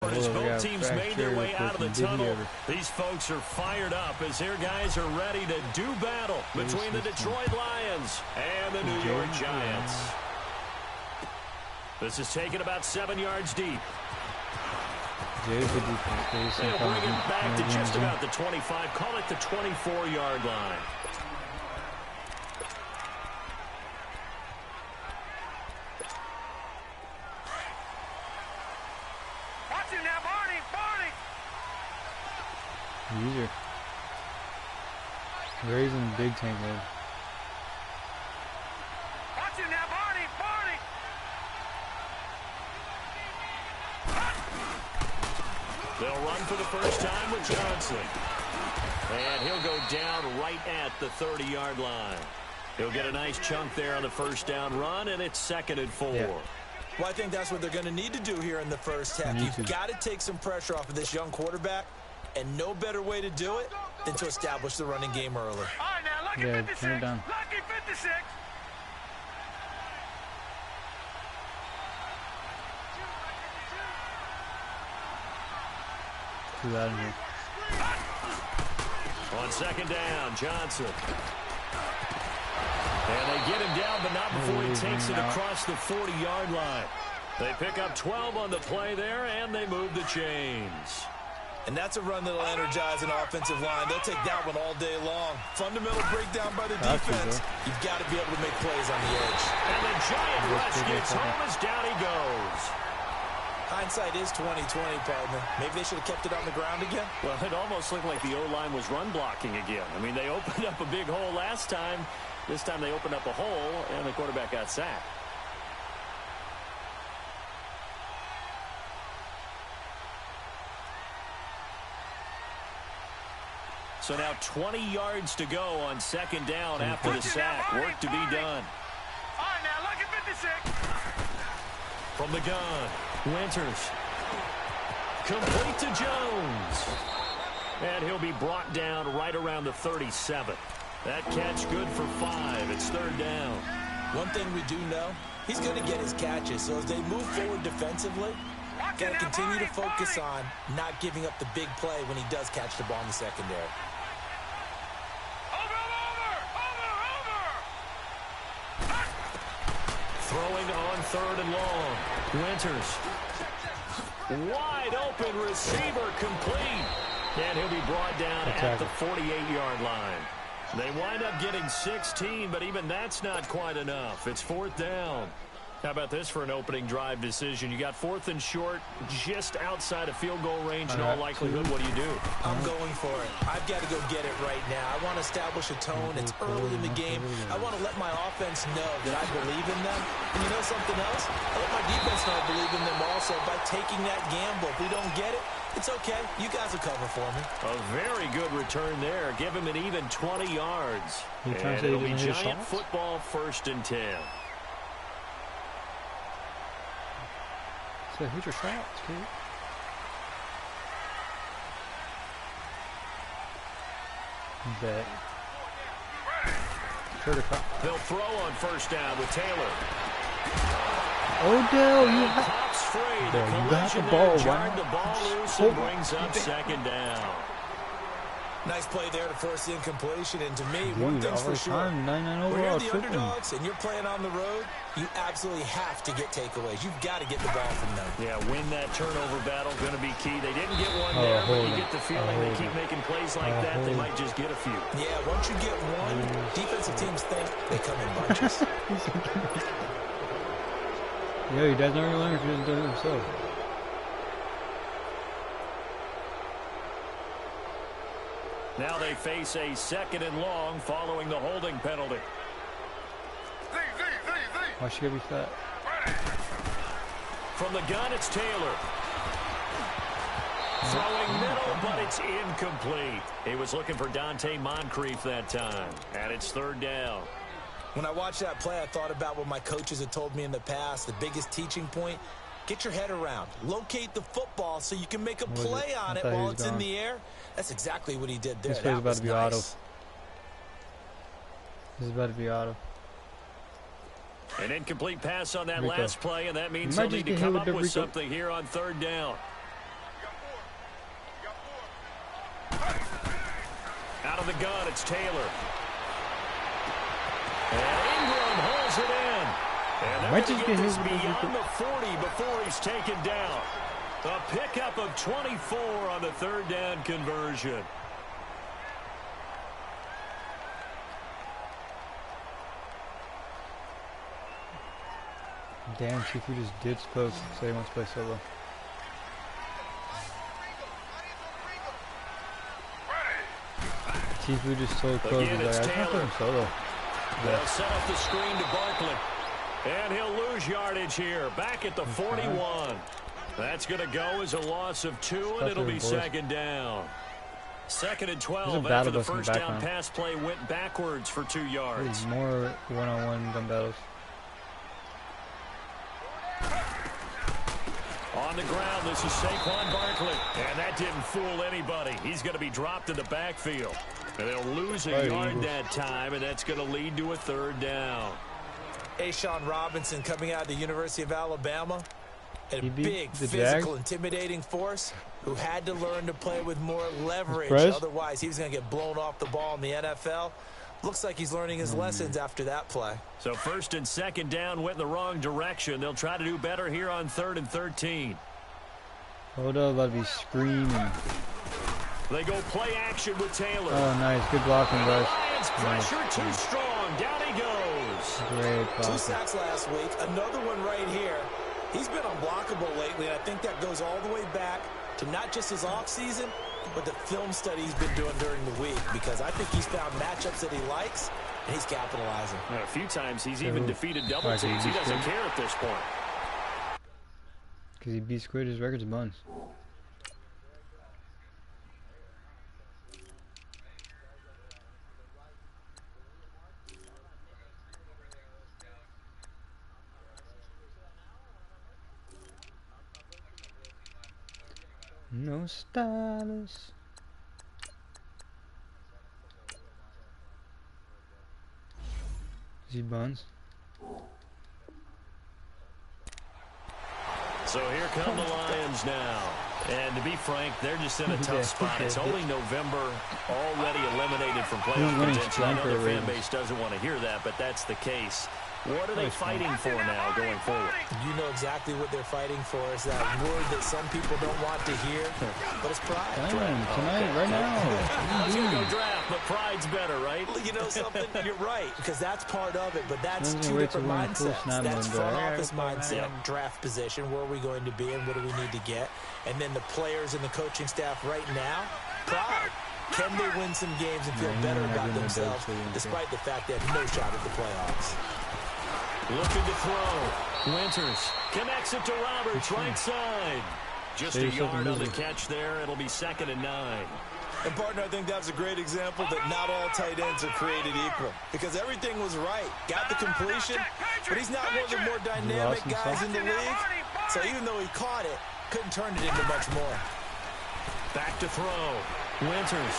As both teams made their way out of the tunnel, these folks are fired up as their guys are ready to do battle between the Detroit Lions and the New York Giants. This is taken about 7 yards deep. They'll bring it back to just about the 25. Call it the 24-yard line. User. Raising big tank head. Watch it now, Barney! They'll run for the first time with Johnson. And he'll go down right at the 30-yard line. He'll get a nice chunk there on the first down run, and it's 2nd and 4. Yeah. Well, I think that's what they're going to need to do here in the first half. You've got to take some pressure off of this young quarterback. And no better way to do it than to establish the running game early. All right, now, lucky 56. Turn it down. Lucky 56. Too loud in here. On 2nd down, Johnson. And they get him down, but not before he takes it across the 40-yard line. They pick up 12 on the play there, and they move the chains. And that's a run that'll energize an offensive line. They'll take that one all day long. Fundamental breakdown by the defense. You've got to be able to make plays on the edge. And the giant rush gets home as down he goes. Hindsight is 20/20, partner. Maybe they should have kept it on the ground again. Well, it almost looked like the O-line was run blocking again. I mean, they opened up a big hole last time. This time they opened up a hole, and the quarterback got sacked. So now 20 yards to go on 2nd down after the sack. Work to be done. All right, now, lucky 56. From the gun, Winters. Complete to Jones. And he'll be brought down right around the 37. That catch good for 5. It's 3rd down. One thing we do know, he's going to get his catches. So as they move forward defensively, got to continue to focus on not giving up the big play when he does catch the ball in the secondary. Throwing on 3rd and long. Winters. Wide open receiver complete. And he'll be brought down at the 48-yard line. They wind up getting 16, but even that's not quite enough. It's 4th down. How about this for an opening drive decision? You got 4th and short, just outside of field goal range in all likelihood. What do you do? I'm going for it. I've got to go get it right now. I want to establish a tone. It's early in the game. I want to let my offense know that I believe in them. And you know something else? I let my defense know I believe in them also by taking that gamble. If we don't get it, it's okay. You guys will cover for me. A very good return there. Give him an even 20 yards. And it'll be Giant football, 1st and 10. So who's your shots, kid? Bet. They'll throw on 1st down with Taylor. Odell, you pops free. you got the ball. The ball loose and brings up 2nd down. Nice play there to force the incompletion. And to me, one thing's for sure. When you're the underdogs and you're playing on the road, you absolutely have to get takeaways. You've got to get the ball from them. Yeah, win that turnover battle, going to be key. They didn't get one there, but you get the feeling they keep making plays like that, they might just get a few. Yeah, once you get one, defensive teams think they come in bunches. Yeah, he doesn't really learn if he doesn't do it himself. Now they face a 2nd and long following the holding penalty. Why should I be fat? From the gun, it's Taylor. Throwing middle, but it's incomplete. He was looking for Dante Moncrief that time, and it's 3rd down. When I watched that play, I thought about what my coaches had told me in the past. The biggest teaching point, get your head around. Locate the football so you can make a play on it while it's in the air. That's exactly what he did there. This play's about to be auto. This is about to be auto. An incomplete pass on that last play, and that means they'll need to come up with something here on 3rd down. Out of the gun, it's Taylor. And Ingram holds it in. And they're going to get this beyond the 40 before he's taken down. A pickup of 24 on the third down conversion. Damn, Chief, we just did spoke. Say he wants to play solo. Chief, we just told Close, he's like, I just want to play him solo. They'll set up the screen to Barkley. And he'll lose yardage here. Back at the 41. That's going to go as a loss of 2, and it'll be second down. 2nd and 12 after the first down pass play went backwards for 2 yards. There's more one-on-one gun battles. On the ground, this is Saquon Barkley. And that didn't fool anybody. He's going to be dropped in the backfield. And they'll lose a yard that time, and that's going to lead to a third down. A'Shawn Robinson coming out of the University of Alabama. A big, physical, Jags. intimidating force who had to learn to play with more leverage. Otherwise, he was going to get blown off the ball in the NFL. Looks like he's learning his lessons after that play. So 1st and 2nd down went in the wrong direction. They'll try to do better here on 3rd and 13. Hold up, about to be screaming. They go play action with Taylor. Oh, nice. Good blocking, guys. Lions pressure too strong. Down he goes. Great blocking. 2 sacks last week. Another one right here. He's been unblockable lately, and I think that goes all the way back to not just his offseason, but the film study he's been doing during the week, because I think he's found matchups that he likes, and he's capitalizing. A few times he's even defeated double teams. He doesn't care at this point. Because he beat Squid, his record's buns. No stylus. Is he buns? So here come the Lions now. And to be frank, they're just in a tough spot. It's only November, already eliminated from playoff contention. I know their fan base doesn't want to hear that, but that's the case. What are they fighting for now going forward? You know exactly what they're fighting for. Is that word that some people don't want to hear, but it's pride. Tonight, right now. I was going to go draft, but pride's better, right? You know something? You're right, because that's part of it, but that's 2 different mindsets. That's front office mindset, draft position, where are we going to be and what do we need to get? And then the players and the coaching staff right now, pride. Can they win some games and feel better about themselves, despite the fact they have no shot at the playoffs? Looking to throw. Winters connects it to Roberts, right side. Just a yard on the catch there. It'll be 2nd and 9. And, partner, I think that's a great example that not all tight ends are created equal. Because everything was right. Got the completion, but he's not one of the more dynamic guys in the league. So even though he caught it, couldn't turn it into much more. Back to throw. Winters.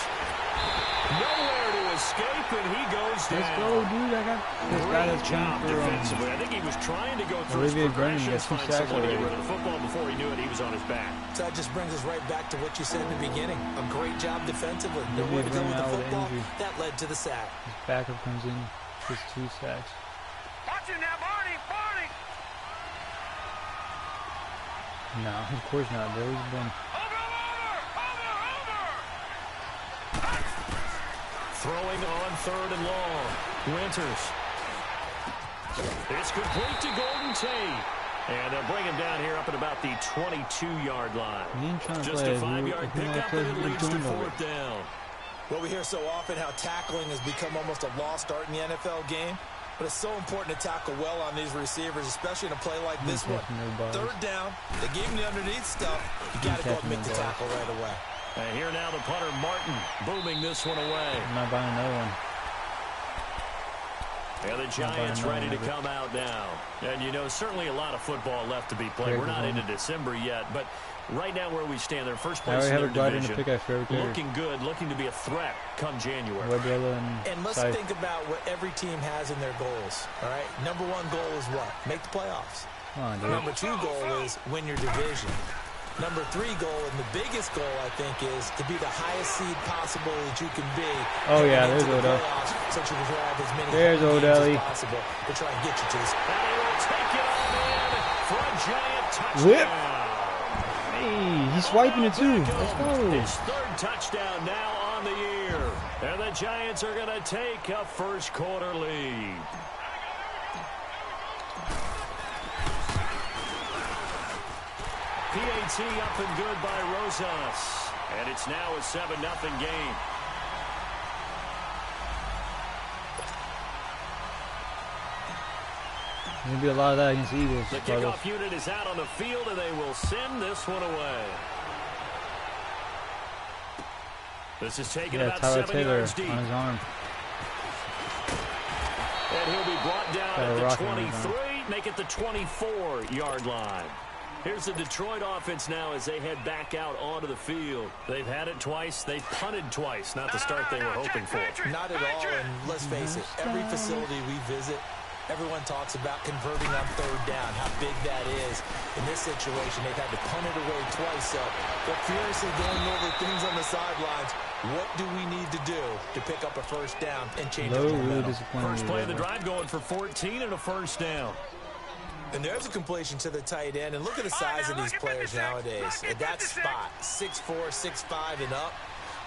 Nowhere to escape, and he goes down. Let's go, dude. I got this guy that's job defensively. I think he was trying to go through his progressions, find someone to get rid of the football. Before he knew it, he was on his back. So that just brings us right back to what you said in the beginning. A great job defensively. Nowhere to go with the football. That led to the sack. His backup comes in, just 2 sacks. Watch it now, Barney. No, of course not, bro. He's been... Throwing on 3rd and long. Winters. It's complete to Golden Tate. And they'll bring him down here up at about the 22-yard line. Just a 5-yard pickup, and it leads to 4th down. Well, we hear so often how tackling has become almost a lost art in the NFL game. But it's so important to tackle well on these receivers, especially in a play like this one. 3rd down. They gave him the underneath stuff. You got to go and make the tackle right away. And here now the punter, Martin, booming this one away. I'm not buying another one. And the Giants ready to come out now. And, you know, certainly a lot of football left to be played. We're not into December yet, but right now where we stand, they're first place in their division. Looking good, looking to be a threat come January. And let's think about what every team has in their goals, all right? Number 1 goal is what? Make the playoffs. Number 2 goal is win your division. Number 3 goal, and the biggest goal, I think, is to be the highest seed possible that you can be. Oh, yeah, there's Odell. So you can grab as many there's Odell as possible to try and get you to this. And he will take it on in for a giant touchdown. Whip. Hey, he's swiping it too. Let's go. His 3rd touchdown now on the year. And the Giants are going to take a first quarter lead. PAT up and good by Rosas. And it's now a 7-0 game. There's going to be a lot of that against the Eagles. The kickoff unit is out on the field, and they will send this one away. This is taken about Tyler 7 Taylor yards deep. on his arm. And he'll be brought down at the 23, make it the 24-yard line. Here's the Detroit offense now as they head back out onto the field. They've had it twice. They've punted twice. Not the start they were hoping for. Not at all, and let's face it, every facility we visit, everyone talks about converting on 3rd down, how big that is. In this situation, they've had to punt it away twice, so they're furiously going over things on the sidelines. What do we need to do to pick up a first down and change the momentum? First play of the drive going for 14 and a first down. And there's a completion to the tight end. And look at the size of these players nowadays. At that spot, 6'4", 6'5", and up.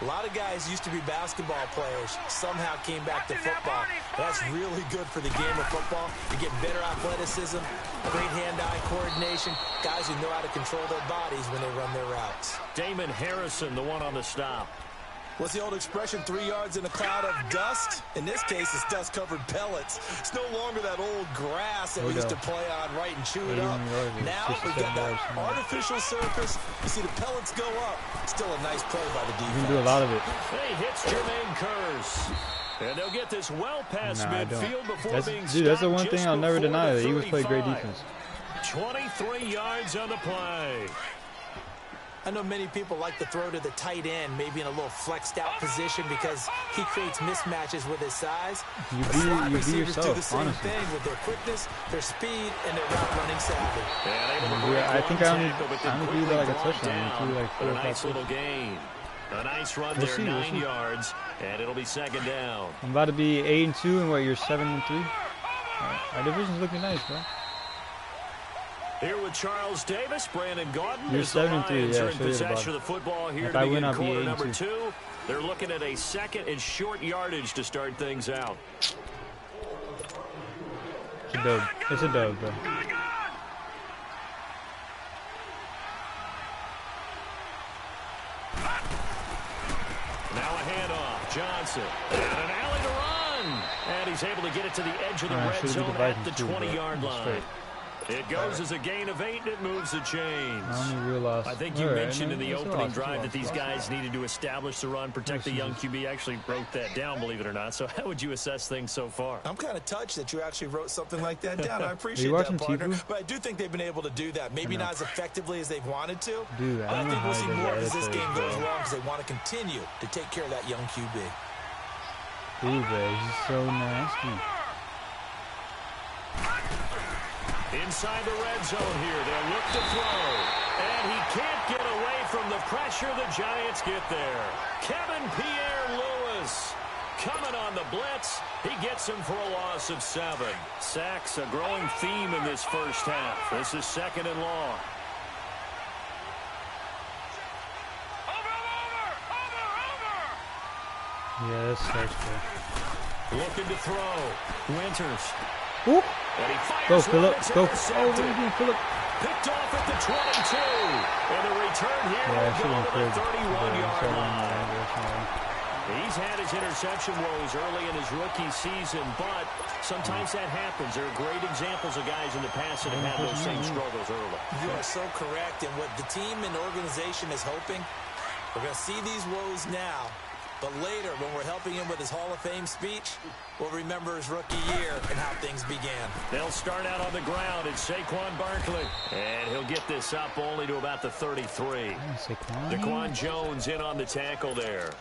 A lot of guys used to be basketball players, somehow came back to football. That's really good for the game of football. You get better athleticism, great hand-eye coordination, guys who know how to control their bodies when they run their routes. Damon Harrison, the one on the stop. What's the old expression, 3 yards in a cloud of dust? In this case, it's dust-covered pellets. It's no longer that old grass that we used to play on, right, and chew it up. Now we've got that artificial surface. You see the pellets go up. Still a nice play by the defense. You can do a lot of it. He hits Jermaine Curse. And they'll get this well past midfield before being stopped. Dude, that's the one thing I'll never deny. The Eagles play great defense. 23 yards on the play. I know many people like to throw to the tight end, maybe in a little flexed out position because he creates mismatches with his size. You be yourself, do the same honestly. thing with their quickness, their speed, and their route running savvy. I think I only do like a touchdown. Like a nice little gain. A nice run there, 9 yards, and it'll be second down. I'm about to be 8-2, and what, you're 7-3? Our division's looking nice, bro. Here with Charles Davis, Brandon Gaudin. You're 7-3, yeah. In possession of the football here to begin quarter number 2. They're looking at a second and short yardage to start things out. It's a dub. It's a dub, bro. Now a handoff. Johnson. And an alley to run. And he's able to get it to the edge of the red zone at the 20-yard line. It goes as a gain of 8, and it moves the chains. I think you mentioned in the opening drive that these guys needed to establish the run, protect the young QB. Actually wrote that down, believe it or not. So how would you assess things so far? I'm kind of touched that you actually wrote something like that down. I appreciate that, partner. But I do think they've been able to do that. Maybe not as effectively as they've wanted to. Dude, but I think we'll see more as this game goes along because they want to continue to take care of that young QB. Dude, he's so nasty. Inside the red zone here, they'll look to throw. And he can't get away from the pressure. The Giants get there. Kevin Pierre-Louis coming on the blitz. He gets him for a loss of 7. Sacks, a growing theme in this first half. This is second and long. Yeah, that's good. Looking to throw. Winters. Whoop. Go, Phillip. Go. Phillip. Picked off at the 22. And the return here will go to the 31-yard line. He's had his interception woes early in his rookie season, but sometimes that happens. There are great examples of guys in the past that have had those same struggles early. You are so correct. And what the team and organization is hoping, we're going to see these woes now. But later, when we're helping him with his Hall of Fame speech, we'll remember his rookie year and how things began. They'll start out on the ground. It's Saquon Barkley. And he'll get this up only to about the 33. Daquan Jones in on the tackle there.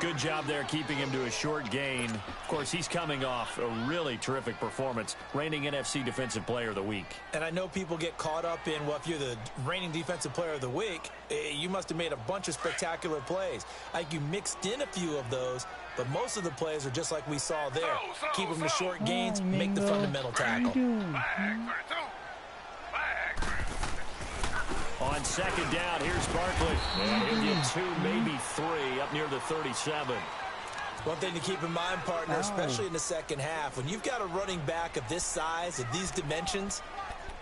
Good job there keeping him to a short gain. Of course, he's coming off a really terrific performance, reigning NFC Defensive Player of the Week. And I know people get caught up in, well, if you're the reigning Defensive Player of the Week, you must have made a bunch of spectacular plays. Like you mixed in a few of those, but most of the plays are just like we saw there. Keep them to short gains, make the fundamental tackle. On second down, here's Barkley. And he'll get 2, maybe 3, up near the 37. One thing to keep in mind, partner, especially in the second half, when you've got a running back of this size, of these dimensions,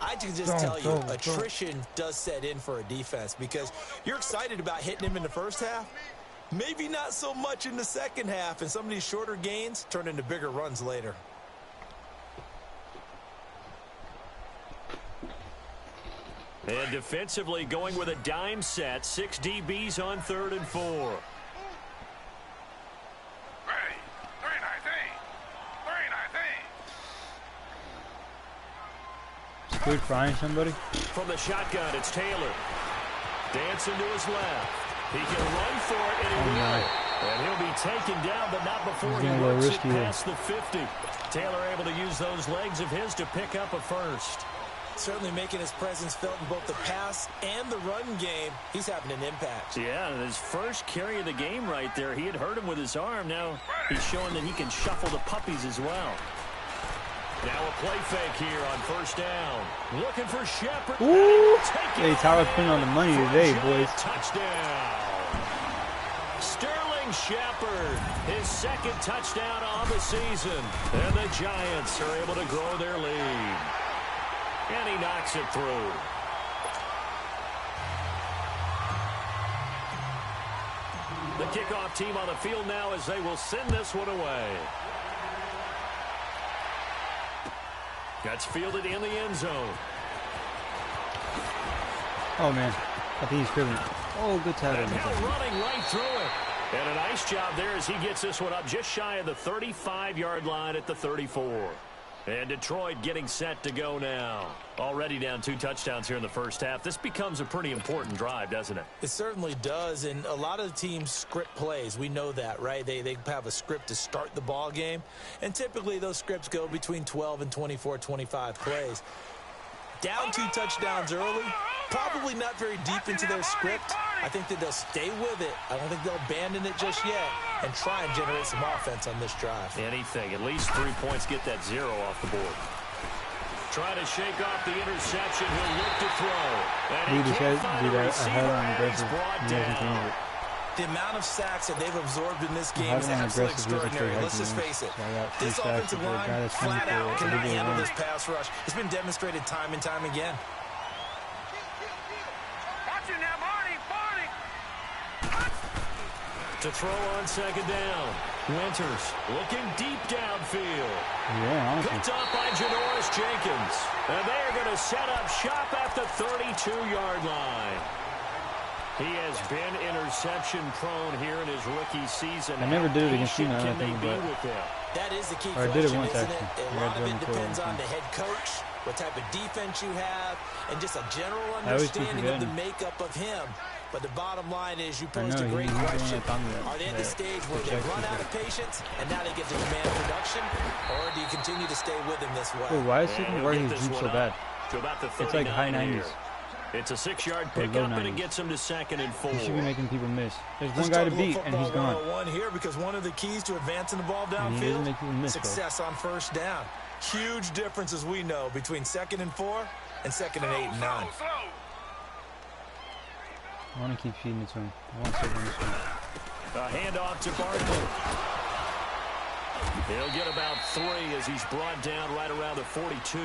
I can just tell you, attrition does set in for a defense because you're excited about hitting him in the first half. Maybe not so much in the second half, and some of these shorter gains turn into bigger runs later. And defensively going with a dime set. 6 DBs on 3rd and 4. Good frying somebody. From the shotgun, it's Taylor. Dancing to his left. He can run for it, and he will. And he'll be taken down, but not before he works it past the 50. Taylor able to use those legs of his to pick up a first. Certainly making his presence felt in both the pass and the run game. He's having an impact. Yeah, his first carry of the game right there. He had hurt him with his arm. Now he's showing that he can shuffle the puppies as well. Now a play fake here on first down. Looking for Shepard. Ooh. Hey, Tyler putting on the money today, boys. Touchdown. Sterling Shepard, his second touchdown on the season. And the Giants are able to grow their lead. And he knocks it through. The kickoff team on the field now as they will send this one away. That's fielded in the end zone. Oh, man. I think he's cribbing. Oh, good tackle. And now running right through it. And a nice job there as he gets this one up just shy of the 35-yard line at the 34. And Detroit getting set to go now. Already down 2 touchdowns here in the first half. This becomes a pretty important drive, doesn't it? It certainly does, and a lot of the teams script plays. We know that, right? They have a script to start the ball game, and typically those scripts go between 12 and 24, 25 plays. Down 2 touchdowns early, probably not very deep into their script. I think that they'll stay with it. I don't think they'll abandon it just yet and try and generate some offense on this drive. Anything. At least 3 points, get that 0 off the board. Try to shake off the interception. He'll look to throw. And he can't find a receiver, and he's brought down. The amount of sacks that they've absorbed in this game is absolutely extraordinary. Let's just face it. This offensive line flat out cannot handle this pass rush. It's been demonstrated time and time again. To throw on second down. Winters looking deep downfield. Yeah, picked up by Janoris Jenkins. And they're going to set up shop at the 32-yard line. He has been interception prone here in his rookie season. I never did it against you, man. That is the key question, I did it once, isn't actually. it? A lot of it depends on the head coach, what type of defense you have, and just a general understanding of the makeup of him. But the bottom line is you posed a great question. Are they at the stage where they run out of patience and now they get to demand production? Or do you continue to stay with him this way? Wait, why is Sidney Ward his deep so bad? It's like high 90s. It's a 6-yard pickup, and it gets him to 2nd and 4. He should be making people miss. There's one guy to beat, and he's gone. One here because one of the keys to advancing the ball downfield, success on first down. Huge difference, as we know, between 2nd and 4 and 2nd and 8 and 9. I want to keep feeding it to him. I want to take him this one. A handoff to Barkley. He'll get about 3 as he's brought down right around the 42.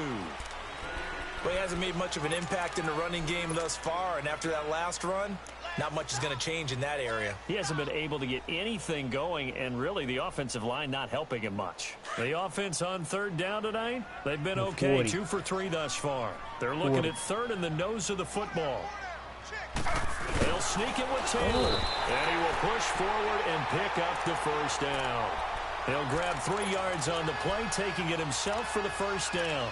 Well, he hasn't made much of an impact in the running game thus far, and after that last run, not much is going to change in that area. He hasn't been able to get anything going, and really the offensive line not helping him much. The offense on 3rd down tonight, they've been okay, 2 for 3 thus far. They're looking at 3rd in the nose of the football. They'll sneak it with Taylor, and he will push forward and pick up the first down. He'll grab 3 yards on the play, taking it himself for the first down.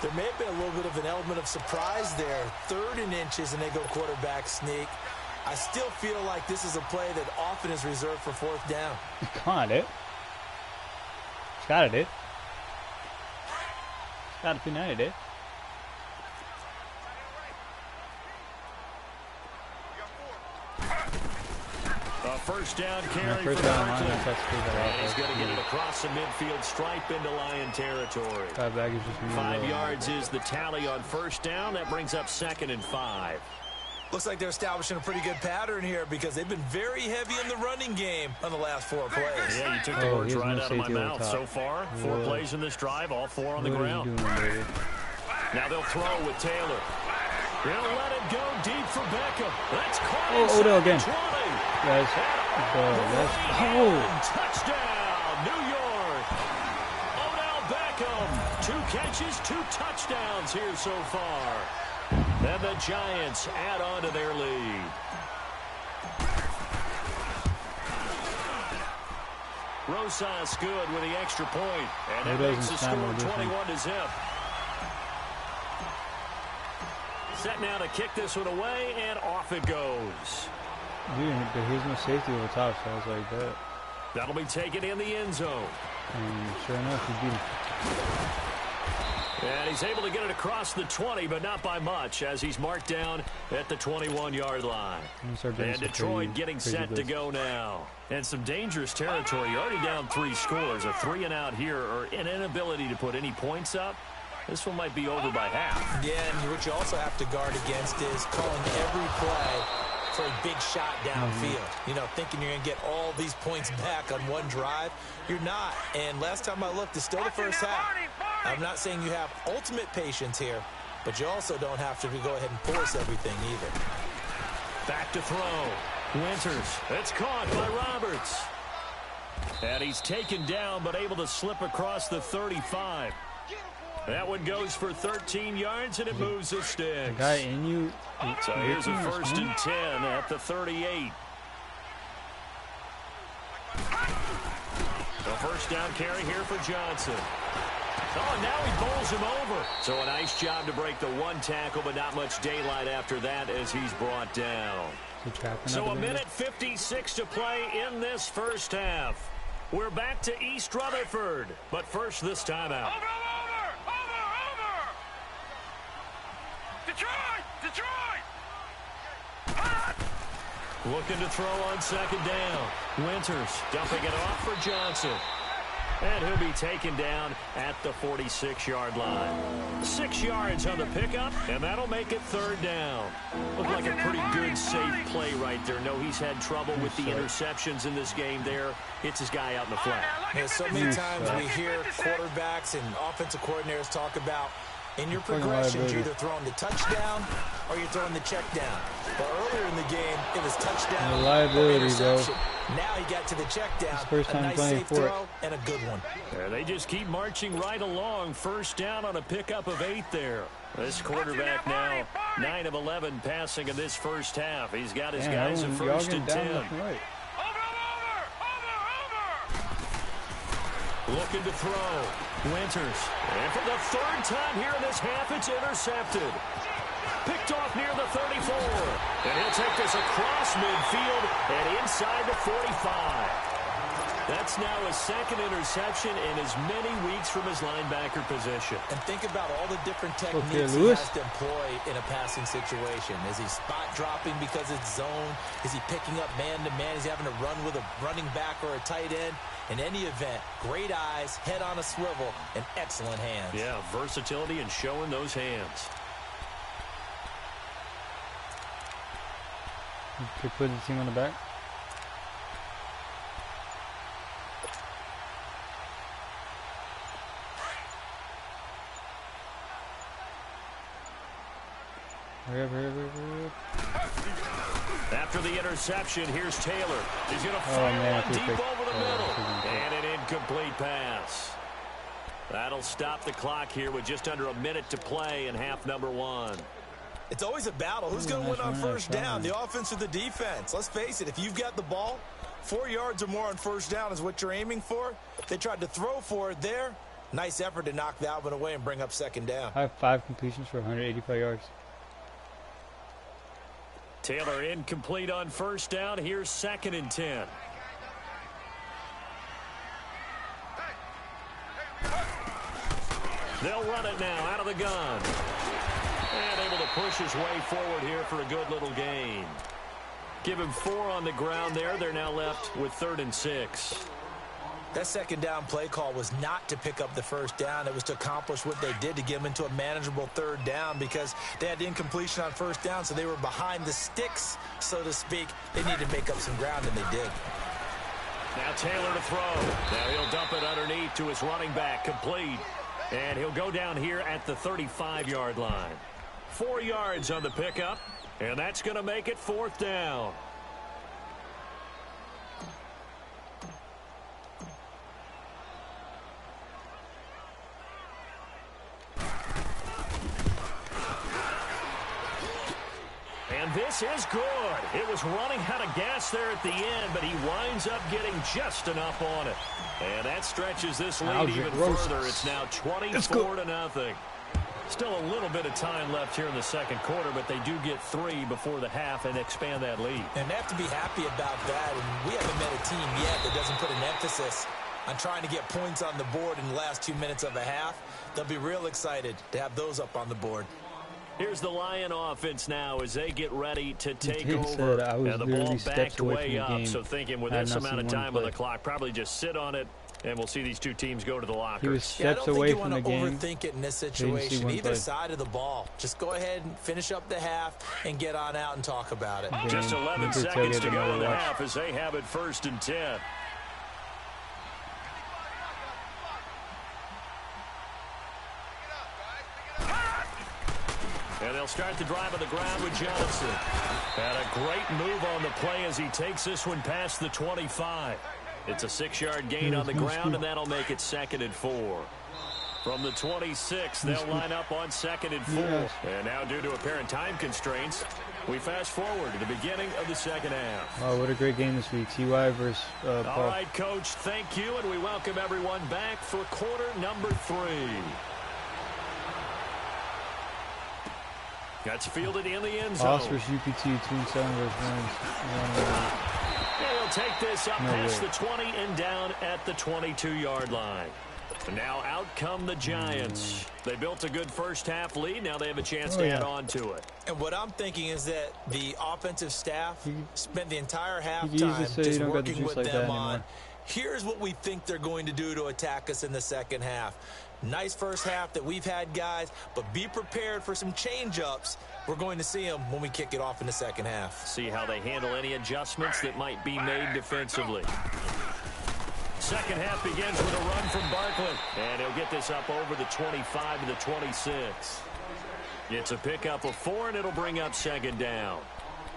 There may have been a little bit of an element of surprise there. 3rd and inches, and they go quarterback sneak. I still feel like this is a play that often is reserved for fourth down. Come on, dude. It's got it, dude. It's got to be nice, dude. A first down carry for Franklin. And he's going to get it across the midfield stripe into Lion territory. 5 yards is the tally on first down. That brings up 2nd and 5. Looks like they're establishing a pretty good pattern here because they've been very heavy in the running game on the last 4 plays. Yeah, you took the words right out of my mouth. So far, 4 plays in this drive, all 4 on the ground. Now they'll throw with Taylor. They'll let it go deep for Beckham. That's caught. Odell again. Guys, touchdown, New York. Odell Beckham, 2 catches, 2 touchdowns here so far. And the Giants add on to their lead. Rosas good with the extra point, and that makes the score 21-0. Set now to kick this one away, and off it goes. Dude, but here's no safety over top, so I was like that. That'll be taken in the end zone. And sure enough, he beat him. And he's able to get it across the 20, but not by much, as he's marked down at the 21-yard line. And Detroit getting set to go now. And some dangerous territory. You're already down 3 scores. A 3-and-out here, or an inability to put any points up. This one might be over by half. Yeah, and what you also have to guard against is calling every play for a big shot downfield. You know, thinking you're going to get all these points back on one drive. You're not. And last time I looked, it's still the first half. I'm not saying you have ultimate patience here, but you also don't have to go ahead and force everything either. Back to throw. Winters. It's caught by Roberts. And he's taken down, but able to slip across the 35. That one goes for 13 yards, and it moves the sticks. Guy in you. So here's a 1st and 10 at the 38. The first down carry here for Johnson. Oh, and now he bowls him over. So a nice job to break the 1 tackle, but not much daylight after that as he's brought down. So a minute 56 to play in this first half. We're back to East Rutherford, but first this time out. Over! Detroit! Looking to throw on 2nd down. Winters dumping it off for Johnson. And he'll be taken down at the 46-yard line. 6 yards on the pickup, and that'll make it 3rd down. Looked like a pretty good, safe play right there. No, he's had trouble with the interceptions in this game there. Hits his guy out in the flat. Yeah, so many times we hear quarterbacks and offensive coordinators talk about in your progressions, you're either throwing the touchdown or you're throwing the check down. But earlier in the game, it was touchdown or interception. Now he got to the check down. A nice safe throw and a good one. They just keep marching right along. First down on a pickup of 8 there. This quarterback now 9 of 11 passing in this first half. He's got his guys at 1st and 10. Looking to throw. Winters. And for the 3rd time here in this half, it's intercepted. Picked off near the 34. And he'll take this across midfield and inside the 45. That's now his 2nd interception in as many weeks from his linebacker position. And think about all the different techniques he has to employ in a passing situation. Is he spot dropping because it's zone? Is he picking up man-to-man? Is he having to run with a running back or a tight end? In any event, great eyes, head on a swivel, and excellent hands. Yeah, versatility and showing those hands. Could put the team on the back. Hurry up. After the interception, here's Taylor. He's going to fire one deep over the middle. And an incomplete pass. That'll stop the clock here with just under a minute to play in half number 1. It's always a battle. Who's going to win on first down, the offense or the defense? Let's face it, if you've got the ball, 4 yards or more on first down is what you're aiming for. They tried to throw for it there. Nice effort to knock that one away and bring up 2nd down. I have 5 completions for 185 yards. Taylor incomplete on first down. Here's 2nd and 10. They'll run it now out of the gun. And able to push his way forward here for a good little gain. Give him 4 on the ground there. They're now left with 3rd and 6. That 2nd down play call was not to pick up the first down. It was to accomplish what they did, to get them into a manageable 3rd down, because they had incompletion on first down, so they were behind the sticks, so to speak. They needed to make up some ground, and they did. Now Taylor to throw. Now he'll dump it underneath to his running back, complete. And he'll go down here at the 35-yard line. 4 yards on the pickup, and that's going to make it 4th down. And this is good. It was running out of gas there at the end, but he winds up getting just enough on it. And that stretches this lead even further. It's now 24-0. Still a little bit of time left here in the 2nd quarter, but they do get 3 before the half and expand that lead. And they have to be happy about that. And we haven't met a team yet that doesn't put an emphasis on trying to get points on the board in the last 2 minutes of a half. They'll be real excited to have those up on the board. Here's the Lion offense now as they get ready to take over. And the ball backed way up, so thinking with this amount of time on the clock, probably just sit on it, and we'll see these two teams go to the lockers. He was steps away from the game. I don't think you want to overthink it in this situation, either side of the ball. Just go ahead and finish up the half and get on out and talk about it. Just 11 seconds to go in the half as they have it 1st and 10. And they'll start the drive on the ground with Johnson. And a great move on the play as he takes this one past the 25. It's a 6-yard gain on the ground, and that'll make it 2nd and 4. From the 26, they'll line up on 2nd and 4. And now, due to apparent time constraints, we fast forward to the beginning of the 2nd half. Oh, what a great game this week. Ty versus Paul. All right, Coach, thank you, and we welcome everyone back for quarter number 3. That's fielded in the end zone. Boss versus UPT, 2-7 versus Rams. He'll take this up past the 20 and down at the 22-yard line. And now out come the Giants. They built a good first half lead. Now they have a chance to add on to it. And what I'm thinking is that the offensive staff spent the entire halftime just working with them on, here's what we think they're going to do to attack us in the 2nd half. Nice first half that we've had, guys, but be prepared for some change-ups. We're going to see them when we kick it off in the 2nd half. See how they handle any adjustments that might be made defensively. 2nd half begins with a run from Barkley, and he'll get this up over the 25 to the 26. It's a pickup of 4, and it'll bring up 2nd down.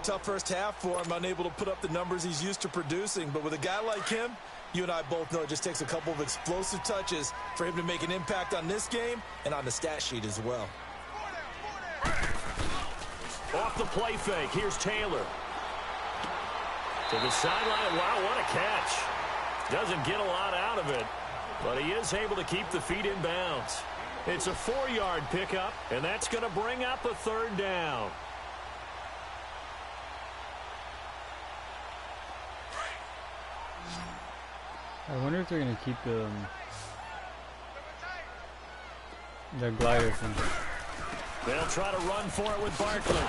Tough first half for him, unable to put up the numbers he's used to producing, but with a guy like him, you and I both know it just takes a couple of explosive touches for him to make an impact on this game and on the stat sheet as well. Off the play fake, here's Taylor. To the sideline. Wow, what a catch. Doesn't get a lot out of it, but he is able to keep the feet in bounds. It's a 4-yard pickup, and that's going to bring up a 3rd down. I wonder if they're going to keep the glider thing. They'll try to run for it with Barkley.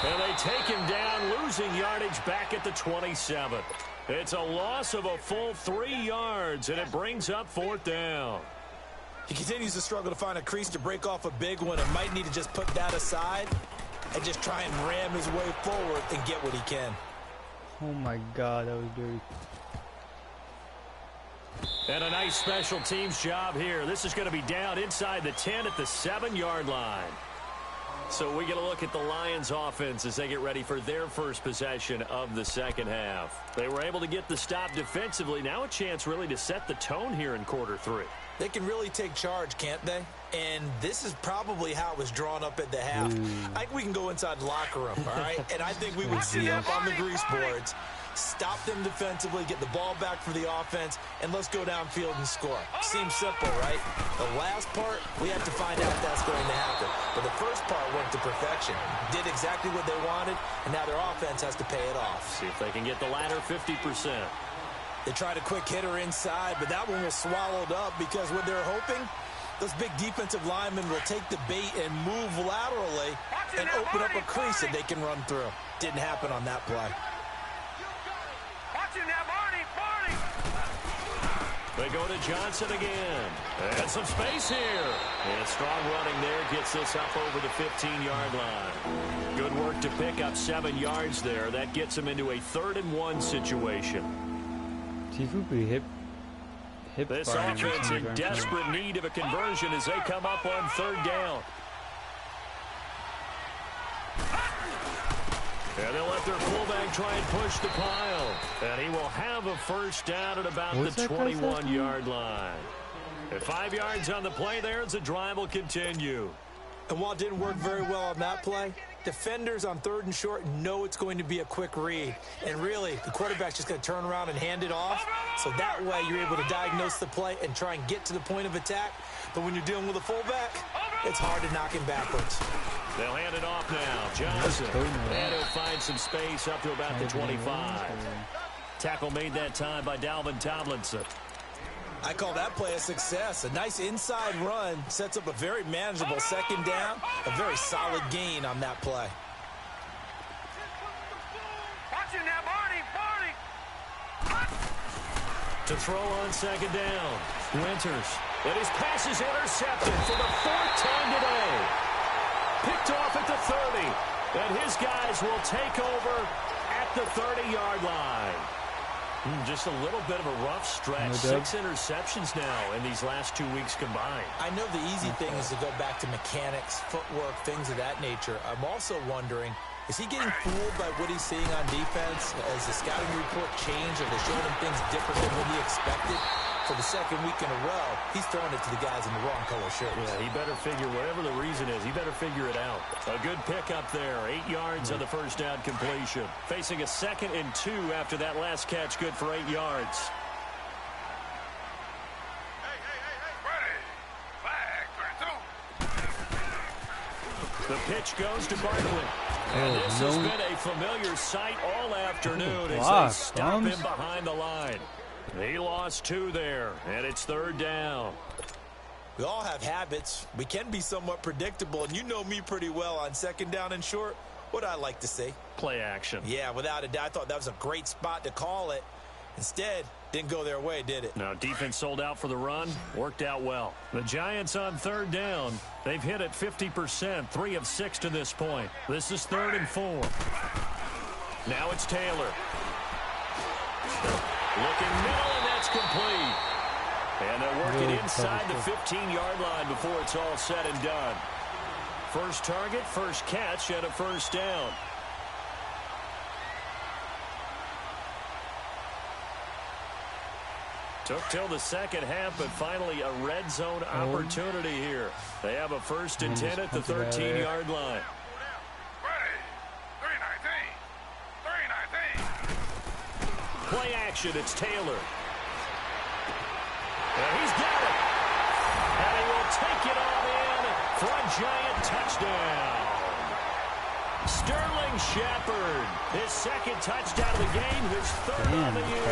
And they take him down, losing yardage back at the 27. It's a loss of a full 3 yards, and it brings up 4th down. He continues to struggle to find a crease to break off a big one and might need to just put that aside and just try and ram his way forward and get what he can. Oh, my God, that was dirty. And a nice special teams job here. This is going to be down inside the 10 at the 7-yard line. So we get a look at the Lions offense as they get ready for their first possession of the 2nd half. They were able to get the stop defensively. Now a chance really to set the tone here in quarter 3. They can really take charge, can't they? And this is probably how it was drawn up at the half. I think we can go inside the locker room, all right? And I think we would see up on the grease boards stop them defensively, get the ball back for the offense, and let's go downfield and score. Seems simple, right? The last part, we have to find out if that's going to happen. But the first part went to perfection. Did exactly what they wanted, and now their offense has to pay it off. See if they can get the latter 50%. They tried a quick hitter inside, but that one was swallowed up because what they're hoping, those big defensive linemen will take the bait and move laterally and open up a crease that they can run through. Didn't happen on that play. They go to Johnson again. And some space here. And strong running there gets this up over the 15-yard line. Good work to pick up 7 yards there. That gets them into a 3rd-and-1 situation. This offense in desperate need of a conversion as they come up on 3rd down. And they'll let their fullback try and push the pile. And he will have a 1st down at about the 21-yard line. And 5 yards on the play there as the drive will continue. And while it didn't work very well on that play, defenders on 3rd and short know it's going to be a quick read. And really, the quarterback's just going to turn around and hand it off. So that way, you're able to diagnose the play and try and get to the point of attack. But when you're dealing with a fullback, it's hard to knock him backwards. They'll hand it off now. Johnson. And he'll find some space up to about the 25. Tackle made that time by Dalvin Tomlinson. I call that play a success. A nice inside run sets up a very manageable 2nd down. A very solid gain on that play. To throw on 2nd down. Winters. And his pass is intercepted for the 4th time today. Picked off at the 30. And his guys will take over at the 30-yard line. Just a little bit of a rough stretch. 6 interceptions now in these last 2 weeks combined. I know the easy thing is to go back to mechanics, footwork, things of that nature. I'm also wondering, is he getting fooled by what he's seeing on defense? Has the scouting report changed? Are they showing him things different than what he expected? For the 2nd week in a row, he's throwing it to the guys in the wrong color shirts. Yeah, he better figure, whatever the reason is, he better figure it out. A good pickup there. 8 yards on the 1st down completion. Facing a 2nd and 2 after that last catch, good for 8 yards. The pitch goes to Barkley. And this has been a familiar sight all afternoon as they stop him behind the line. He lost 2 there, and it's 3rd down. We all have habits. We can be somewhat predictable, and you know me pretty well on 2nd down and short. What I like to see? Play action. Yeah, without a doubt. I thought that was a great spot to call it. Instead, didn't go their way, did it? No, defense sold out for the run. Worked out well. The Giants on 3rd down. They've hit it 50%, 3 of 6 to this point. This is 3rd and 4. Now it's Taylor. Looking middle, and that's complete. And they're working inside the 15-yard line before it's all said and done. First target, first catch, and a 1st down. Took till the 2nd half, but finally a red zone opportunity here. They have a 1st and 10 at the 13-yard line. Play action, it's Taylor. And he's got it. And he will take it on in for a Giant touchdown. Sterling Shepard, his 2nd touchdown of the game, his 3rd on the year.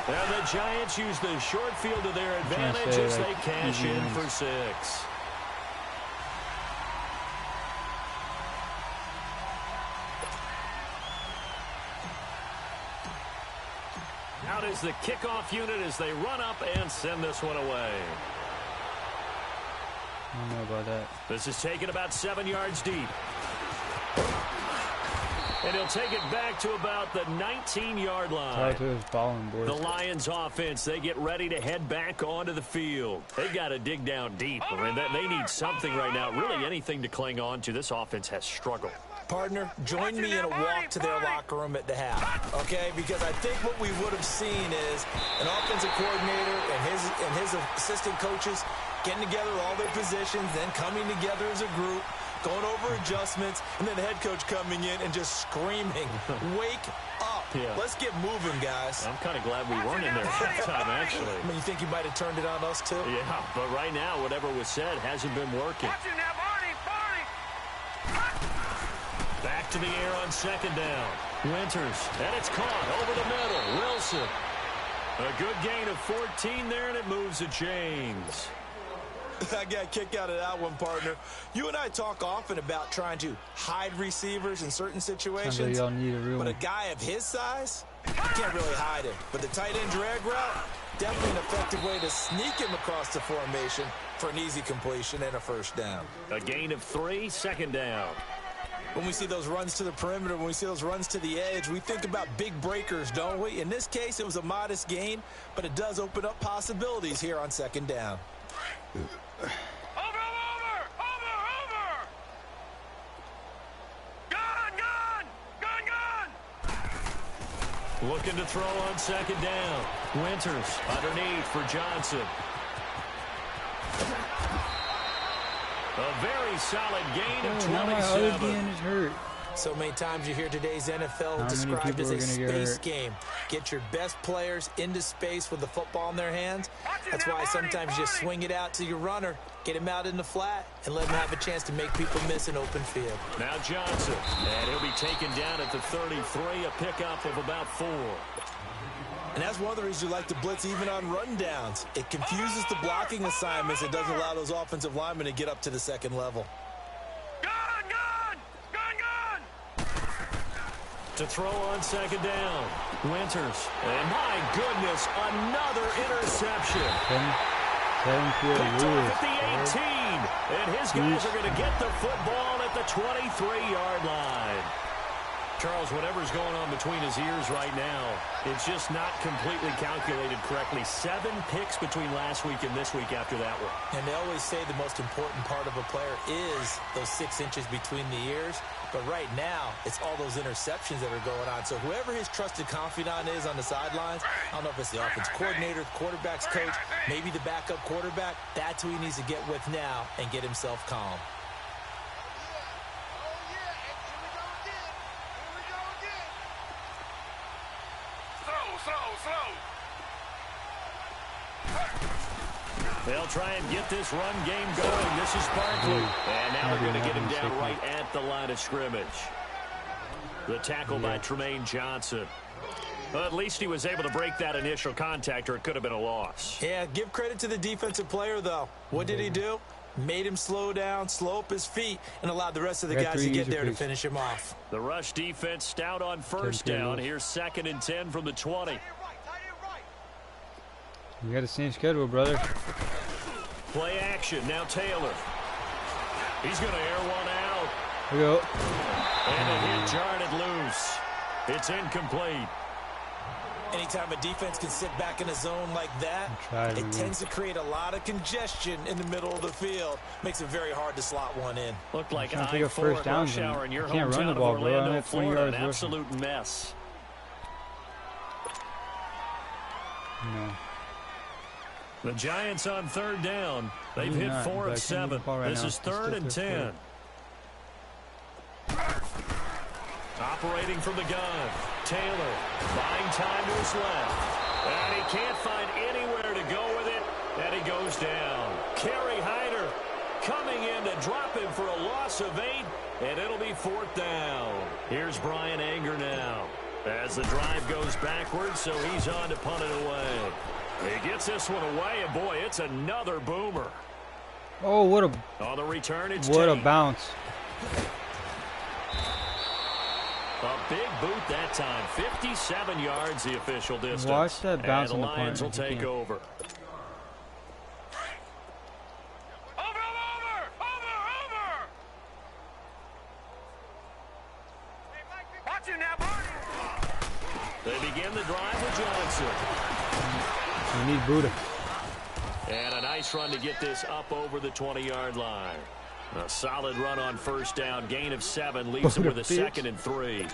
And the Giants use the short field to their advantage as they cash in for 6. Out is the kickoff unit as they run up and send this one away. I don't know about that. This is taken about 7 yards deep. And he'll take it back to about the 19-yard line. The Lions offense, they get ready to head back onto the field. They got to dig down deep. I mean, they need something right now, really anything to cling on to. This offense has struggled. Partner, join me in a walk to their locker room at the half, okay? Because I think what we would have seen is an offensive coordinator and his assistant coaches getting together all their positions, then coming together as a group, going over adjustments, and then the head coach coming in and just screaming, wake up. Yeah. Let's get moving, guys. I'm kind of glad we weren't in there at the time, actually. I mean, you think you might have turned it on us, too? Yeah, but right now, whatever was said hasn't been working. Watch it now, Barney. Back to the air on second down. Winters, and it's caught over the middle. Wilson. A good gain of 14 there, and it moves the chains. I got a kick out of that one, partner. You and I talk often about trying to hide receivers in certain situations. Y'all need a real But a one. guy of his size, you can't really hide him. But the tight end drag route, definitely an effective way to sneak him across the formation for an easy completion and a first down. A gain of 3, second down. When we see those runs to the perimeter, when we see those runs to the edge, we think about big breakers, don't we? In this case, it was a modest gain, but it does open up possibilities here on second down. Over. Gun. Looking to throw on second down. Winters underneath for Johnson. A very solid gain of Now my other 27. DN is hurt. So many times you hear today's NFL many described people as are a gonna get space hurt? game. Get your best players into space with the football in their hands. That's why sometimes you just swing it out to your runner, get him out in the flat, and let him have a chance to make people miss an open field. Now Johnson, and he'll be taken down at the 33, a pickup of about 4. And that's one of the reasons you like to blitz even on rundowns. It confuses the blocking assignments. It doesn't allow those offensive linemen to get up to the second level. Gun. To throw on second down. Winters, and my goodness, another interception. 7 field Picked off Lewis. at the 18, and his guys are going to get the football at the 23-yard line. Charles, whatever's going on between his ears right now, it's just not completely calculated correctly. 7 picks between last week and this week after that one. And they always say the most important part of a player is those 6 inches between the ears. But right now, it's all those interceptions that are going on. So whoever his trusted confidant is on the sidelines, I don't know if it's the offense coordinator, the quarterback's coach, maybe the backup quarterback, that's who he needs to get with now and get himself calm. Slow. They'll try and get this run game going. This is Barkley. And now they're going to get him down right at the line of scrimmage. The tackle by Tremaine Johnson. Well, at least he was able to break that initial contact, or it could have been a loss. Yeah, give credit to the defensive player, though. What did he do? Made him slow down, slow up his feet, and allowed the rest of the guys to get there to finish him off. The rush defense stout on first down. Here's 2nd and 10 from the 20. You got the same schedule, brother. Play action. Now Taylor. He's going to air one out. Here we go. And a hit jarred it loose. It's incomplete. Anytime a defense can sit back in a zone like that, it tends to create a lot of congestion in the middle of the field. Makes it very hard to slot one in. Looked like I'm trying to take a first down. rush hour in your Can't run hometown the of ball, bro. I Orlando, have 20 Florida. yards An rushing. absolute mess. No. The Giants on 3rd down. They've Maybe hit not, 4 but I of can't 7. move the ball right This now. is It's 3rd and still 10. Operating from the gun. Taylor buying time to his left. And he can't find anywhere to go with it. And he goes down. Kerry Hyder coming in to drop him for a loss of 8. And it'll be 4th down. Here's Brian Anger now. As the drive goes backwards, so he's on to punt it away. He gets this one away, and boy, it's another boomer. Oh, what a On the return, it's what a Tate. bounce. A big boot that time. 57 yards the official distance. Watch that bounce and on the the Lions will punt. take over. Over. Watch it now, Barney. They begin the drive with Johnson. We need Buddha. And a nice run to get this up over the 20-yard line. A solid run on first down. Gain of 7 leaves him with a 2nd and 3.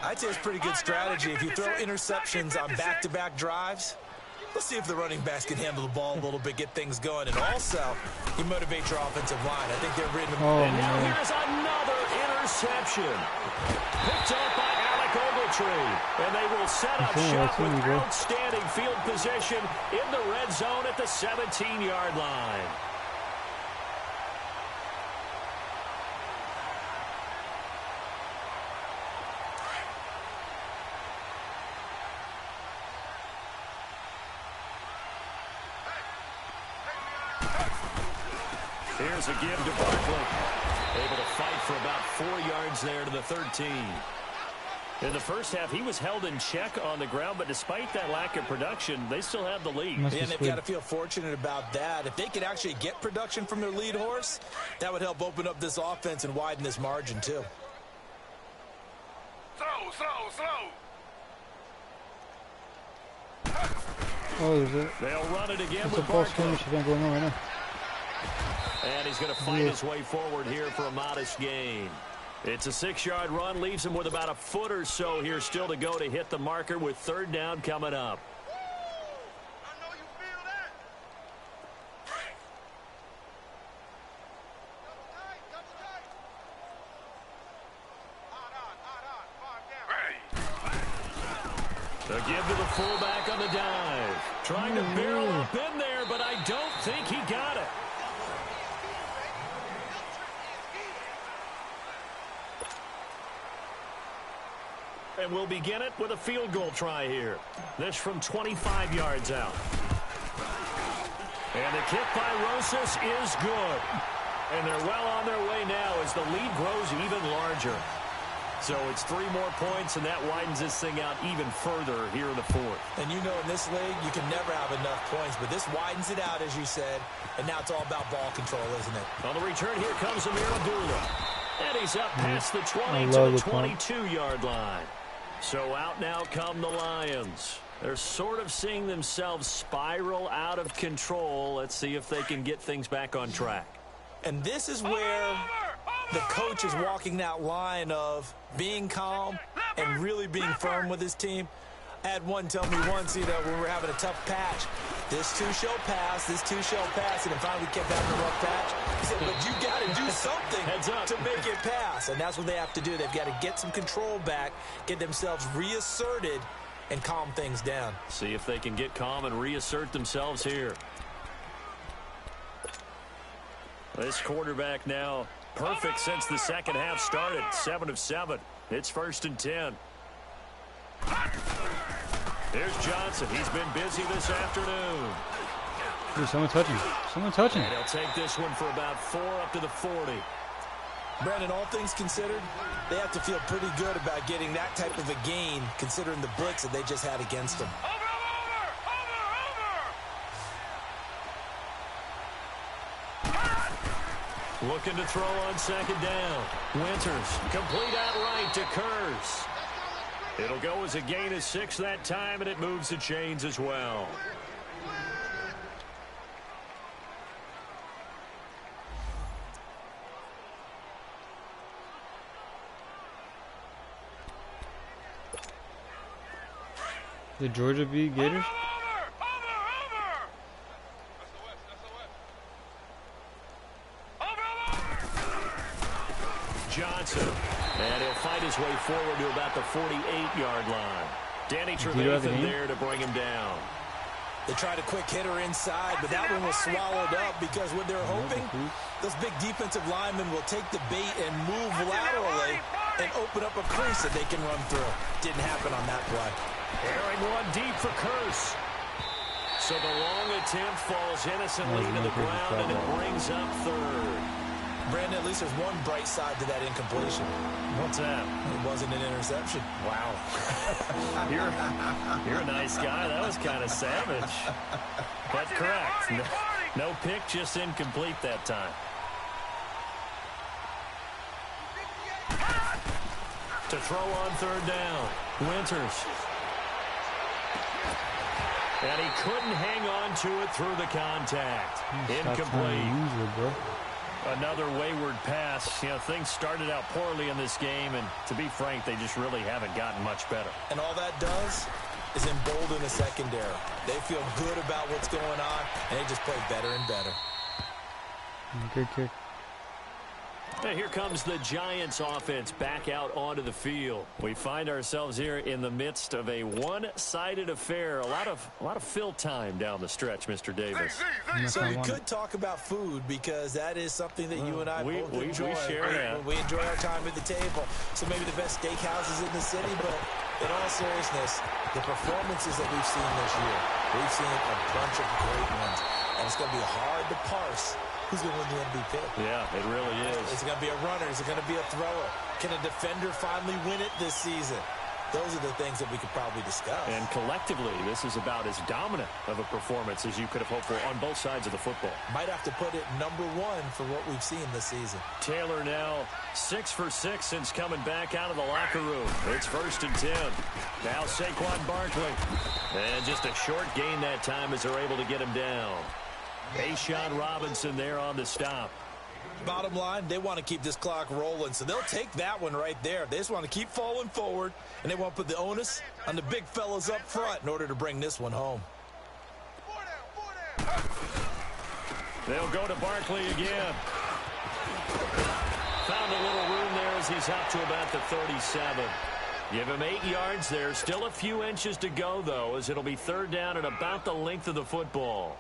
I'd say it's pretty good strategy. If you throw interceptions on back-to-back drives, let's see if the running backs can handle the ball a little bit, get things going. And also, you motivate your offensive line. I think they're ridden. Oh, And now man. here's another interception. Picked up by Alec Ogletree. entry. And they will set up shop with outstanding field position in the red zone at the 17-yard line. Here's a give to Barkley. Able to fight for about 4 yards there to the 13. In the first half, he was held in check on the ground, but despite that lack of production, they still have the lead. And they've got to feel fortunate about that. If they could actually get production from their lead horse, that would help open up this offense and widen this margin, too. Slow. Oh, is it? They'll run it again That's with a false Barkley. finish event going on right now. And he's going to fight his way forward here for a modest gain. It's a 6-yard run, leaves him with about a foot or so here still to go to hit the marker with third down coming up. I know you feel that. Double tight. A give to the fullback on the dive. Trying to barrel up in there, but I don't think he got it. And we'll begin it with a field goal try here. This from 25 yards out. And the kick by Rosas is good. And they're well on their way now as the lead grows even larger. So it's 3 more points, and that widens this thing out even further here in the fourth. And you know in this league, you can never have enough points, but this widens it out, as you said, and now it's all about ball control, isn't it? On the return, here comes Amir Abdullah. And he's up past the 20 to the 22-yard line. So out now come the Lions. They're sort of seeing themselves spiral out of control. Let's see if they can get things back on track. And this is where the coach is walking that line of being calm and really being firm with his team. I had one tell me once, when we were having a tough patch, this too shall pass, and then finally we kept having a rough patch. He said, but you got to do something to make it pass, and that's what they have to do. They've got to get some control back, get themselves reasserted, and calm things down. See if they can get calm and reassert themselves here. This quarterback now perfect since the second half started, 7 of 7. It's 1st and 10. Here's Johnson. He's been busy this afternoon. Dude, someone touching. And he'll take this one for about 4 up to the 40. Brandon, all things considered, they have to feel pretty good about getting that type of a gain, considering the blitz that they just had against them. Looking to throw on second down. Winters, complete outright to Kurz. It'll go as a gain of 6 that time, and it moves the chains as well. Did Georgia beat Gators? Johnson, and he'll fight his way forward to about the 48-yard line. Danny Trevathan there to bring him down. They tried a quick hitter inside, but that one was swallowed up because what they're hoping, those big defensive linemen will take the bait and move laterally and open up a crease that they can run through. Didn't happen on that play. Airing one deep for Kurz. So the long attempt falls innocently to the ground, and it brings up third. Brandon, at least there's one bright side to that incompletion. What's that? It wasn't an interception. Wow. You're a nice guy. That was kind of savage. But correct. No pick, just incomplete that time. To throw on third down. Winters. And he couldn't hang on to it through the contact. Incomplete. Another wayward pass. Things started out poorly in this game, and to be frank, they just really haven't gotten much better. And all that does is embolden the secondary. They feel good about what's going on, and they just play better and better. Good kick. And here comes the Giants offense back out onto the field. We find ourselves here in the midst of a one-sided affair. A lot of fill time down the stretch, Mr. Davis. So we could talk about food because that is something that you and I both enjoy. We share that. We enjoy our time at the table. So maybe the best steakhouses in the city, but in all seriousness, the performances that we've seen this year, we've seen a bunch of great ones. And it's going to be hard to parse who's going to win the MVP. Yeah, it really is. Is it going to be a runner? Is it going to be a thrower? Can a defender finally win it this season? Those are the things that we could probably discuss. And collectively, this is about as dominant of a performance as you could have hoped for on both sides of the football. Might have to put it number one for what we've seen this season. Taylor now 6 for 6 since coming back out of the locker room. It's 1st and 10. Now Saquon Barkley. And just a short gain that time as they're able to get him down. A'Shawn Robinson there on the stop. Bottom line, they want to keep this clock rolling, so they'll take that one right there. They just want to keep falling forward, and they want to put the onus on the big fellas up front in order to bring this one home. They'll go to Barkley again. Found a little room there as he's up to about the 37. Give him 8 yards there. Still a few inches to go, though, as it'll be 3rd down and about the length of the football.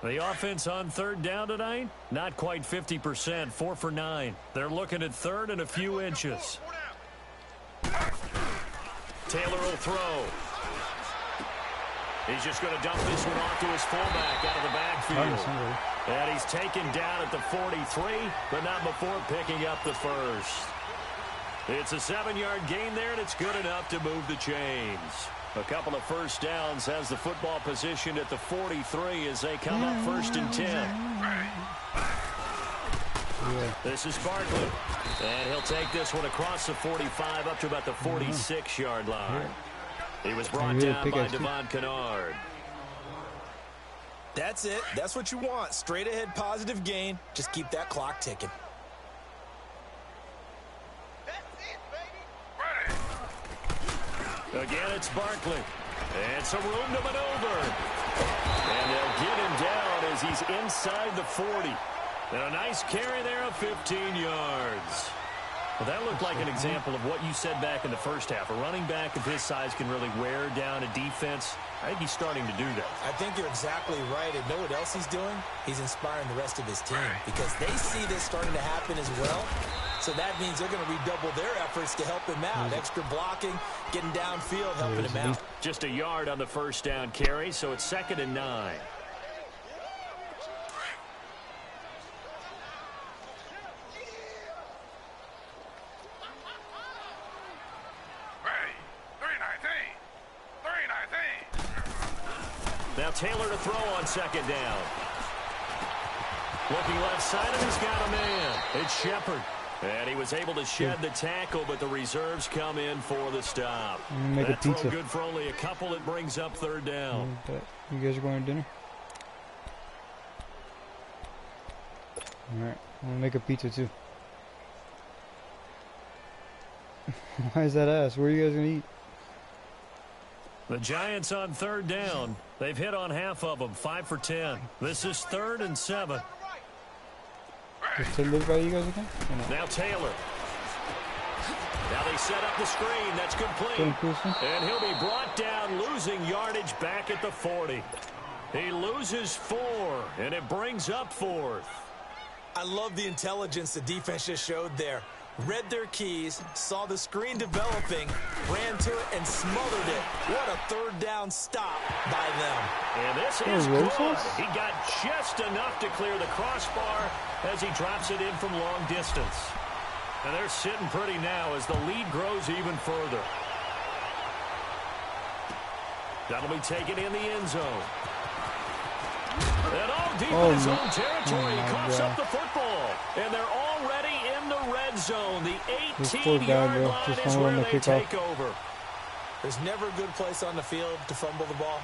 The offense on 3rd down tonight, not quite 50%, 4 for 9. They're looking at 3rd and a few inches. Taylor will throw. He's just going to dump this one off to his fullback out of the backfield. And he's taken down at the 43, but not before picking up the 1st. It's a 7-yard gain there, and it's good enough to move the chains. A couple of 1st downs has the football positioned at the 43 as they come up 1st and 10. This is Barkley. And he'll take this one across the 45 up to about the 46-yard line. He was brought down by Devon Kennard. That's it. That's what you want. Straight ahead positive gain. Just keep that clock ticking. Again, it's Barkley. And some room to maneuver. And they'll get him down as he's inside the 40. And a nice carry there of 15 yards. Well, that looked like an example of what you said back in the first half. A running back of his size can really wear down a defense. I think he's starting to do that. I think you're exactly right. And know what else he's doing? He's inspiring the rest of his team because they see this starting to happen as well. So that means they're going to redouble their efforts to help him out. Extra blocking, getting downfield, helping him out. Just a yard on the 1st down carry, so it's 2nd and 9. Now Taylor to throw on 2nd down. Looking left side, and he's got a man. It's Shepard. And he was able to shed the tackle, but the reserves come in for the stop. That throw good for only a couple. It brings up 3rd down. You guys are going to dinner? All right. I'm going to make a pizza, too. Why is that ass? Where are you guys going to eat? The Giants on 3rd down. They've hit on half of them, 5 for 10. This is 3rd and 7. Does Ted live by you guys again? Now Taylor. Now they set up the screen. That's complete. And he'll be brought down, losing yardage back at the 40. He loses 4, and it brings up 4th. I love the intelligence the defense just showed there. Read their keys, saw the screen developing, ran to it, and smothered it. What a 3rd down stop by them. And this is good. He got just enough to clear the crossbar as he drops it in from long distance. And they're sitting pretty now as the lead grows even further. That'll be taken in the end zone. And all deep in his own territory. He coughs up the football. And they're already in the red zone. The 18-yard line is where they take over. There's never a good place on the field to fumble the ball.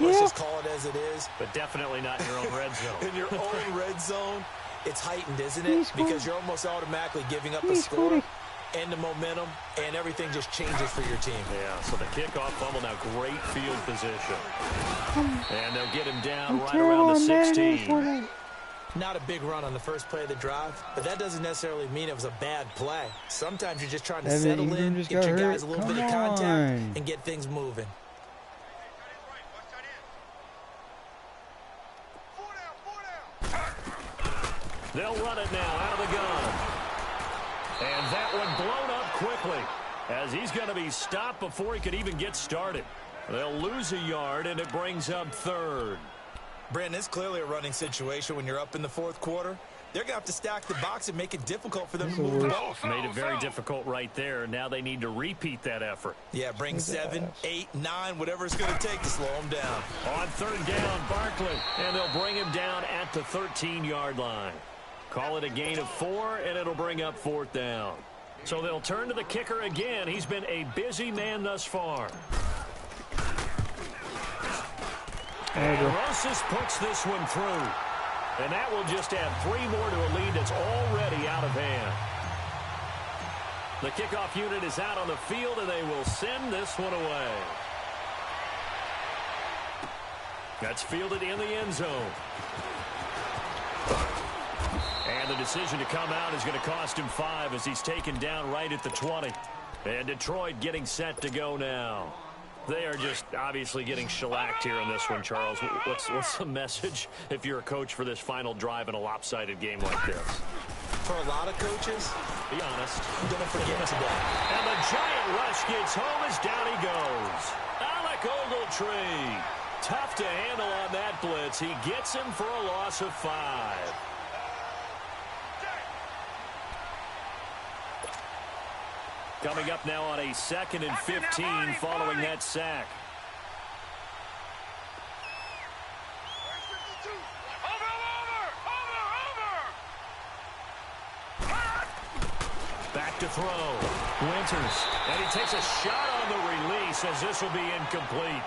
Let's just call it as it is. But definitely not in your own red zone. In your own red zone, it's heightened, isn't it? Because you're almost automatically giving up a score. and the momentum, and everything just changes for your team. Yeah, so the kickoff fumble, now great field position. And they'll get him down right around the 16. Not a big run on the first play of the drive, but that doesn't necessarily mean it was a bad play. Sometimes you're just trying to settle in, get your guys a little bit of contact, and get things moving. They'll run it now out of the gun. And that one blown up quickly as he's going to be stopped before he could even get started. They'll lose a yard, and it brings up third. Brandon, it's clearly a running situation when you're up in the fourth quarter. They're going to have to stack the box and make it difficult for them to move the ball. Made it very difficult right there. Now they need to repeat that effort. Yeah, bring 7, 8, 9, whatever it's going to take to slow them down. On third down, Barkley, and they'll bring him down at the 13-yard line. Call it a gain of 4, and it'll bring up fourth down. So they'll turn to the kicker again. He's been a busy man thus far. And Rosas puts this one through. And that will just add 3 more to a lead that's already out of hand. The kickoff unit is out on the field, and they will send this one away. That's fielded in the end zone. And the decision to come out is going to cost him 5 as he's taken down right at the 20. And Detroit getting set to go now. They are just obviously getting shellacked here in this one, Charles. What's the message if you're a coach for this final drive in a lopsided game like this? For a lot of coaches, be honest, I'm going to forget today. And the giant rush gets home as down he goes. Alec Ogletree. Tough to handle on that blitz. He gets him for a loss of 5. Coming up now on a 2nd and 15 following that sack. Back to throw. Winters. And he takes a shot on the release as this will be incomplete.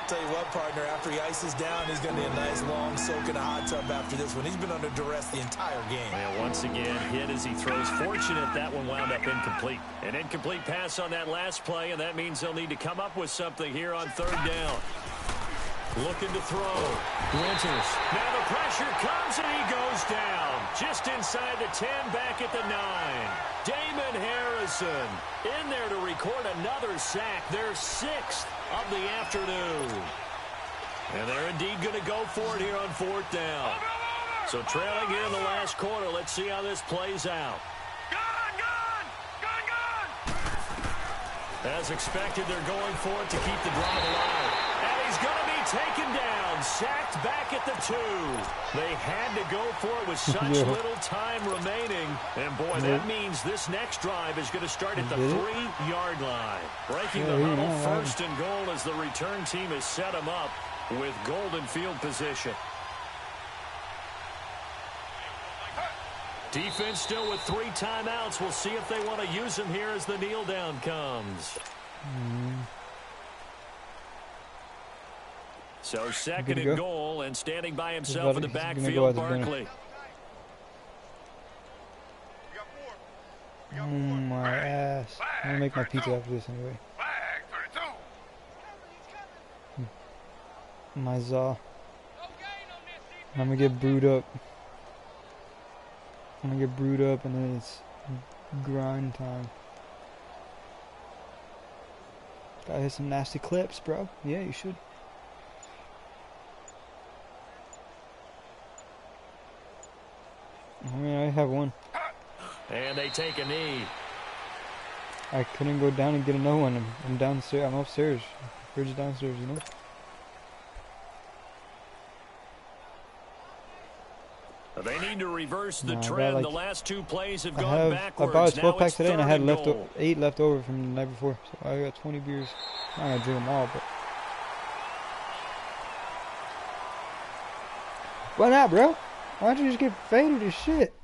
Tell you what, partner, after he ices down, he's going to need a nice long soak in a hot tub after this one. He's been under duress the entire game. And once again, hit as he throws. Fortunate that one wound up incomplete. An incomplete pass on that last play, and that means they'll need to come up with something here on third down. Looking to throw. Winters. Now the pressure comes, and he goes down. Just inside the 10, back at the 9. Damon Harrison in there to record another sack. Their 6th of the afternoon. And they're indeed going to go for it here on fourth down. So trailing here in the last quarter. Let's see how this plays out. As expected, they're going for it to keep the drive alive. And he's going to be taken down, sacked back at the 2. They had to go for it with such little time remaining. And, boy, that means this next drive is going to start at the 3-yard line. Breaking the huddle, 1st and goal as the return team has set them up with golden field position. Defense still with 3 timeouts. We'll see if they want to use them here as the kneel down comes. So 2nd and goal, and standing by himself in the backfield, Barkley. Oh, my ass. I'm going to make my pizza after this anyway. My zaw. I'm going to get brewed up. I'm going to get brewed up, and then it's grind time. Gotta hit some nasty clips, bro. Yeah, you should. I mean, I have one. And they take a knee. I couldn't go down and get another one. I'm downstairs. I'm upstairs. Fridge is downstairs, you know? They need to reverse the trend. Like, the last 2 plays have gone backwards. I bought a 12-pack today, and I had 8 left over from the night before. So I got 20 beers. I'm not going to drink them all, but... Why not, bro? Why don't you just get faded as shit?